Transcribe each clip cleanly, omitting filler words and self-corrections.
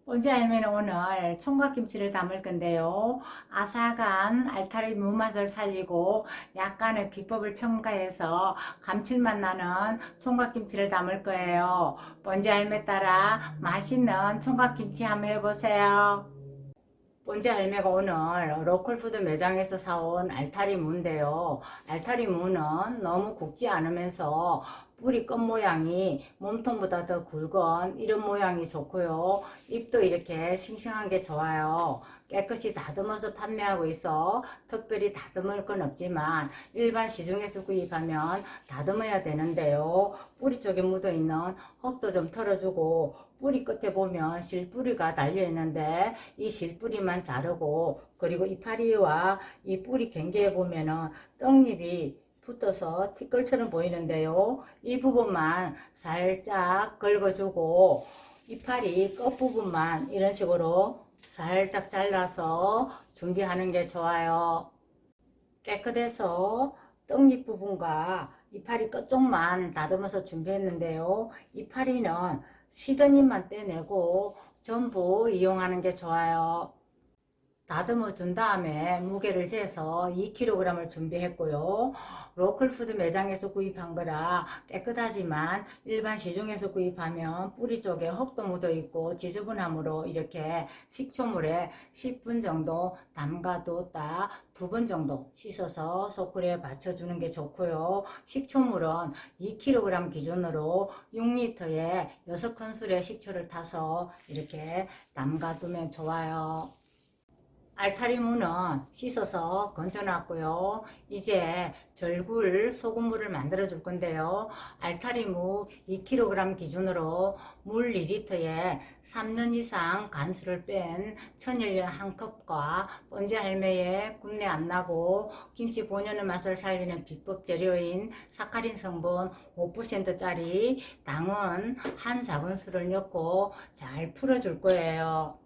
언제 알면 오늘 총각김치를 담을 건데요. 아삭한 알타리 무 맛을 살리고 약간의 비법을 첨가해서 감칠맛 나는 총각김치를 담을 거예요. 본지 알매 따라 맛있는 총각김치 한번 해보세요. 본지 할매가 오늘 로컬푸드 매장에서 사온 알타리 무인데요. 알타리 무는 너무 굵지 않으면서 뿌리 끝 모양이 몸통보다 더 굵은 이런 모양이 좋고요. 잎도 이렇게 싱싱한 게 좋아요. 깨끗이 다듬어서 판매하고 있어 특별히 다듬을 건 없지만 일반 시중에서 구입하면 다듬어야 되는데요. 뿌리 쪽에 묻어있는 흙도 좀 털어주고 뿌리 끝에 보면 실뿌리가 달려 있는데 이 실뿌리만 자르고, 그리고 이파리와 이 뿌리 경계에 보면은 떡잎이 붙어서 티끌처럼 보이는데요. 이 부분만 살짝 긁어주고 이파리 끝부분만 이런 식으로 살짝 잘라서 준비하는 게 좋아요. 깨끗해서 떡잎 부분과 이파리 끝쪽만 다듬어서 준비했는데요. 이파리는 시든 잎만 떼내고 전부 이용하는 게 좋아요. 다듬어 준 다음에 무게를 재서 2kg을 준비했고요. 로컬푸드 매장에서 구입한 거라 깨끗하지만 일반 시중에서 구입하면 뿌리 쪽에 흙도 묻어 있고 지저분함으로 이렇게 식초물에 10분 정도 담가뒀다 2번 정도 씻어서 소쿠리에 받쳐주는 게 좋고요. 식초물은 2kg 기준으로 6리터에 6큰술의 식초를 타서 이렇게 담가두면 좋아요. 알타리 무는 씻어서 건져놨고요. 이제 절굴 소금물을 만들어 줄 건데요. 알타리 무 2kg 기준으로 물 2리터에 3년 이상 간수를 뺀 천일염 1컵과 본지 할매의 군내 안 나고 김치 본연의 맛을 살리는 비법 재료인 사카린 성분 5%짜리 당은 한 작은술을 넣고 잘 풀어줄 거예요.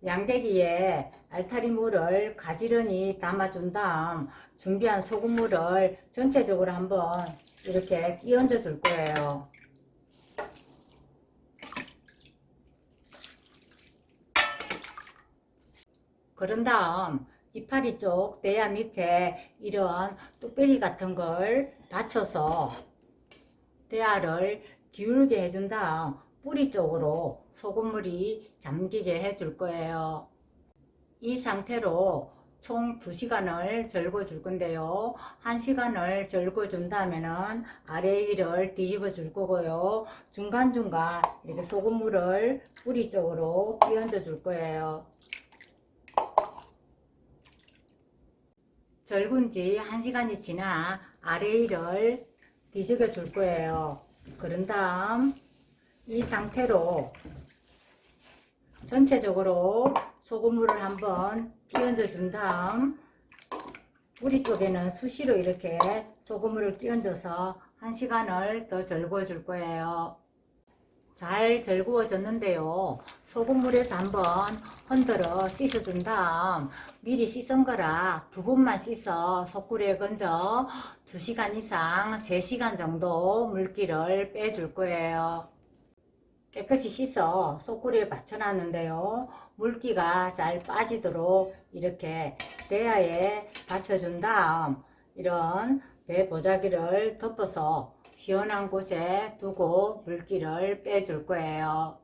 양재기에 알타리 물을 가지런히 담아준 다음 준비한 소금물을 전체적으로 한번 이렇게 끼얹어 줄 거예요. 그런 다음 이파리 쪽 대야 밑에 이런 뚝배기 같은 걸 받쳐서 대야를 기울게 해준 다음 뿌리 쪽으로 소금물이 잠기게 해줄 거예요. 이 상태로 총 2시간을 절고 줄 건데요. 1시간을 절고 준 다음에는 아래 위를 뒤집어 줄 거고요. 중간중간 이렇게 소금물을 뿌리 쪽으로 끼얹어 줄 거예요. 절군 지 1시간이 지나 아래 위를 뒤집어 줄 거예요. 그런 다음 이 상태로 전체적으로 소금물을 한번 끼얹어 준 다음 뿌리 쪽에는 수시로 이렇게 소금물을 끼얹어서 1시간을 더 절구어 줄 거예요. 잘 절구어졌는데요. 소금물에서 한번 흔들어 씻어 준 다음 미리 씻은 거라 2번만 씻어 소쿠리에 건져 2시간 이상 3시간 정도 물기를 빼줄 거예요. 깨끗이 씻어 소쿠리에 받쳐놨는데요. 물기가 잘 빠지도록 이렇게 대야에 받쳐준 다음 이런 배 보자기를 덮어서 시원한 곳에 두고 물기를 빼줄 거예요.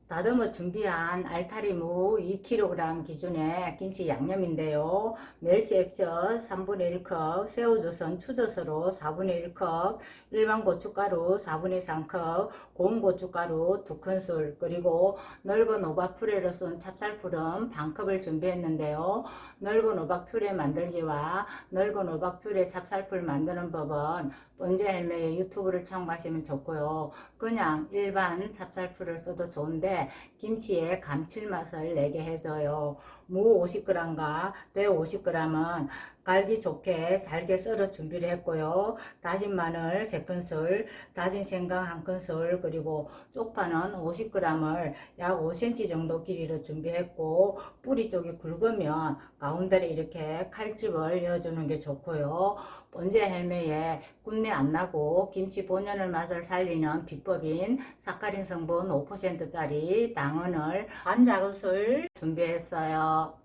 다듬어 준비한 알타리 무 2kg 기준의 김치 양념인데요. 멸치 액젓 3분의 1컵, 새우젓은 추젓으로 4분의 1컵, 일반 고춧가루 4분의 3컵, 고운 고춧가루 2큰술, 그리고 늙은 호박 퓨레로 쓴 찹쌀풀은 반컵을 준비했는데요. 늙은 호박 퓨레 만들기와 늙은 호박 퓨레 찹쌀풀 만드는 법은 본지 할매의 유튜브를 참고하시면 좋고요. 그냥 일반 찹쌀풀을 써도 좋은데 김치의 감칠맛을 내게 해줘요. 무 50g과 배 50g은 갈기 좋게 잘게 썰어 준비를 했고요. 다진 마늘 3큰술, 다진 생강 1큰술, 그리고 쪽파는 50g을 약 5cm 정도 길이로 준비했고, 뿌리 쪽이 굵으면 가운데를 이렇게 칼집을 넣어주는 게 좋고요. 본제 헬매에 굽내 안 나고 김치 본연의 맛을 살리는 비법인 사카린 성분 5%짜리 당은을 반 작은술 준비했어요.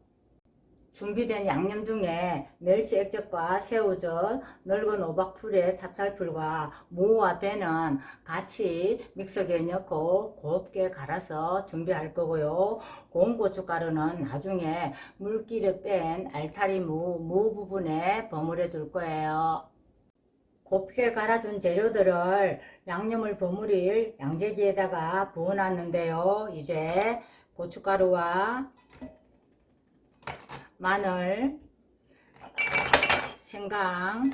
준비된 양념 중에 멸치 액젓과 새우젓, 늙은 오박풀에 찹쌀풀과 무와 배는 같이 믹서기에 넣고 곱게 갈아서 준비할 거고요. 고운 고춧가루는 나중에 물기를 뺀 알타리 무 부분에 버무려 줄 거예요. 곱게 갈아둔 재료들을 양념을 버무릴 양재기에다가 부어놨는데요. 이제 고춧가루와 마늘, 생강,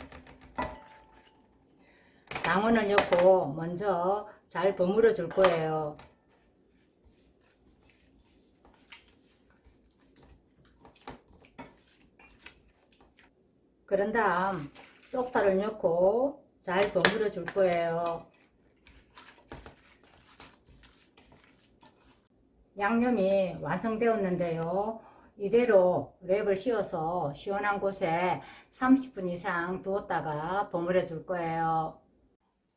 당근을 넣고 먼저 잘 버무려 줄 거예요. 그런 다음 쪽파를 넣고 잘 버무려 줄 거예요. 양념이 완성되었는데요. 이대로 랩을 씌워서 시원한 곳에 30분 이상 두었다가 버무려 줄 거예요.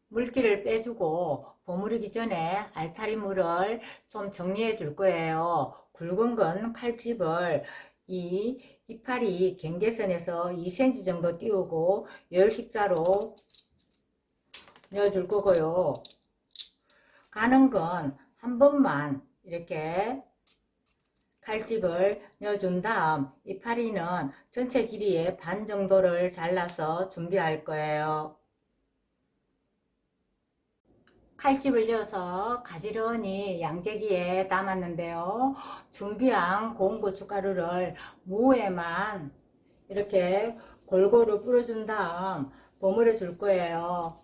물기를 빼주고 버무리기 전에 알타리 물을 좀 정리해 줄 거예요. 굵은 건 칼집을 이 이파리 경계선에서 2cm 정도 띄우고 열식자로 넣어줄 거고요. 가는 건 한 번만 이렇게 칼집을 넣어준 다음 이파리는 전체 길이의 반 정도를 잘라서 준비할 거예요. 칼집을 넣어서 가지런히 양재기에 담았는데요. 준비한 고운 고춧가루를 무에만 이렇게 골고루 뿌려준 다음 버무려 줄 거예요.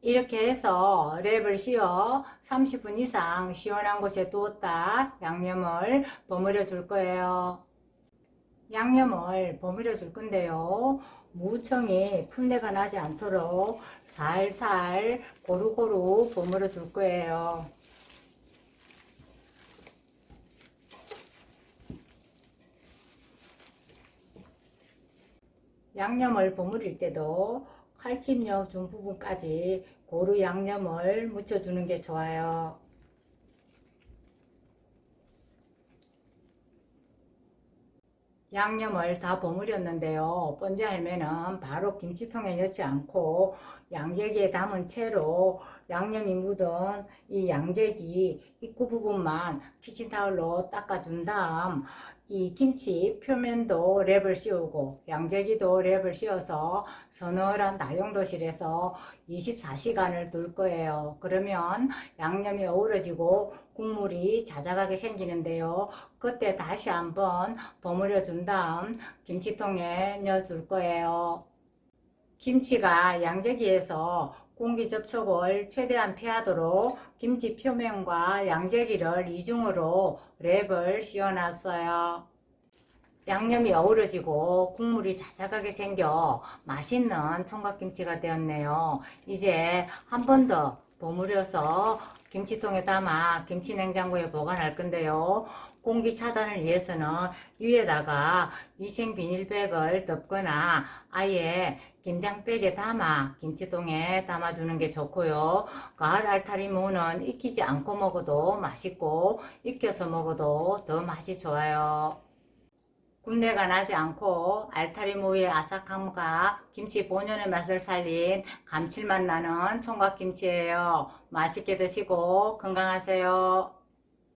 이렇게 해서 랩을 씌워 30분 이상 시원한 곳에 두었다 양념을 버무려 줄 거예요. 양념을 버무려 줄 건데요. 무청이 풋내가 나지 않도록 살살 고루고루 버무려 줄 거예요. 양념을 버무릴 때도 칼집 넣어준 부분까지 고루 양념을 묻혀주는 게 좋아요. 양념을 다 버무렸는데요. 번제 할매는 바로 김치통에 넣지 않고 양재기에 담은 채로 양념이 묻은 이 양재기 입구 부분만 키친타올로 닦아준 다음 이 김치 표면도 랩을 씌우고 양재기도 랩을 씌워서 서늘한 다용도실에서 24시간을 둘 거예요. 그러면 양념이 어우러지고 국물이 자작하게 생기는데요. 그때 다시 한번 버무려 준 다음 김치통에 넣어 줄 거예요. 김치가 양재기에서 공기 접촉을 최대한 피하도록 김치 표면과 양재기를 이중으로 랩을 씌워놨어요. 양념이 어우러지고 국물이 자작하게 생겨 맛있는 총각김치가 되었네요. 이제 한 번 더 버무려서 김치통에 담아 김치냉장고에 보관할 건데요. 공기 차단을 위해서는 위에다가 위생 비닐백을 덮거나 아예 김장백에 담아 김치통에 담아주는 게 좋고요. 가을 알타리 무는 익히지 않고 먹어도 맛있고 익혀서 먹어도 더 맛이 좋아요. 군내가 나지 않고 알타리 무의 아삭함과 김치 본연의 맛을 살린 감칠맛 나는 총각김치예요. 맛있게 드시고 건강하세요.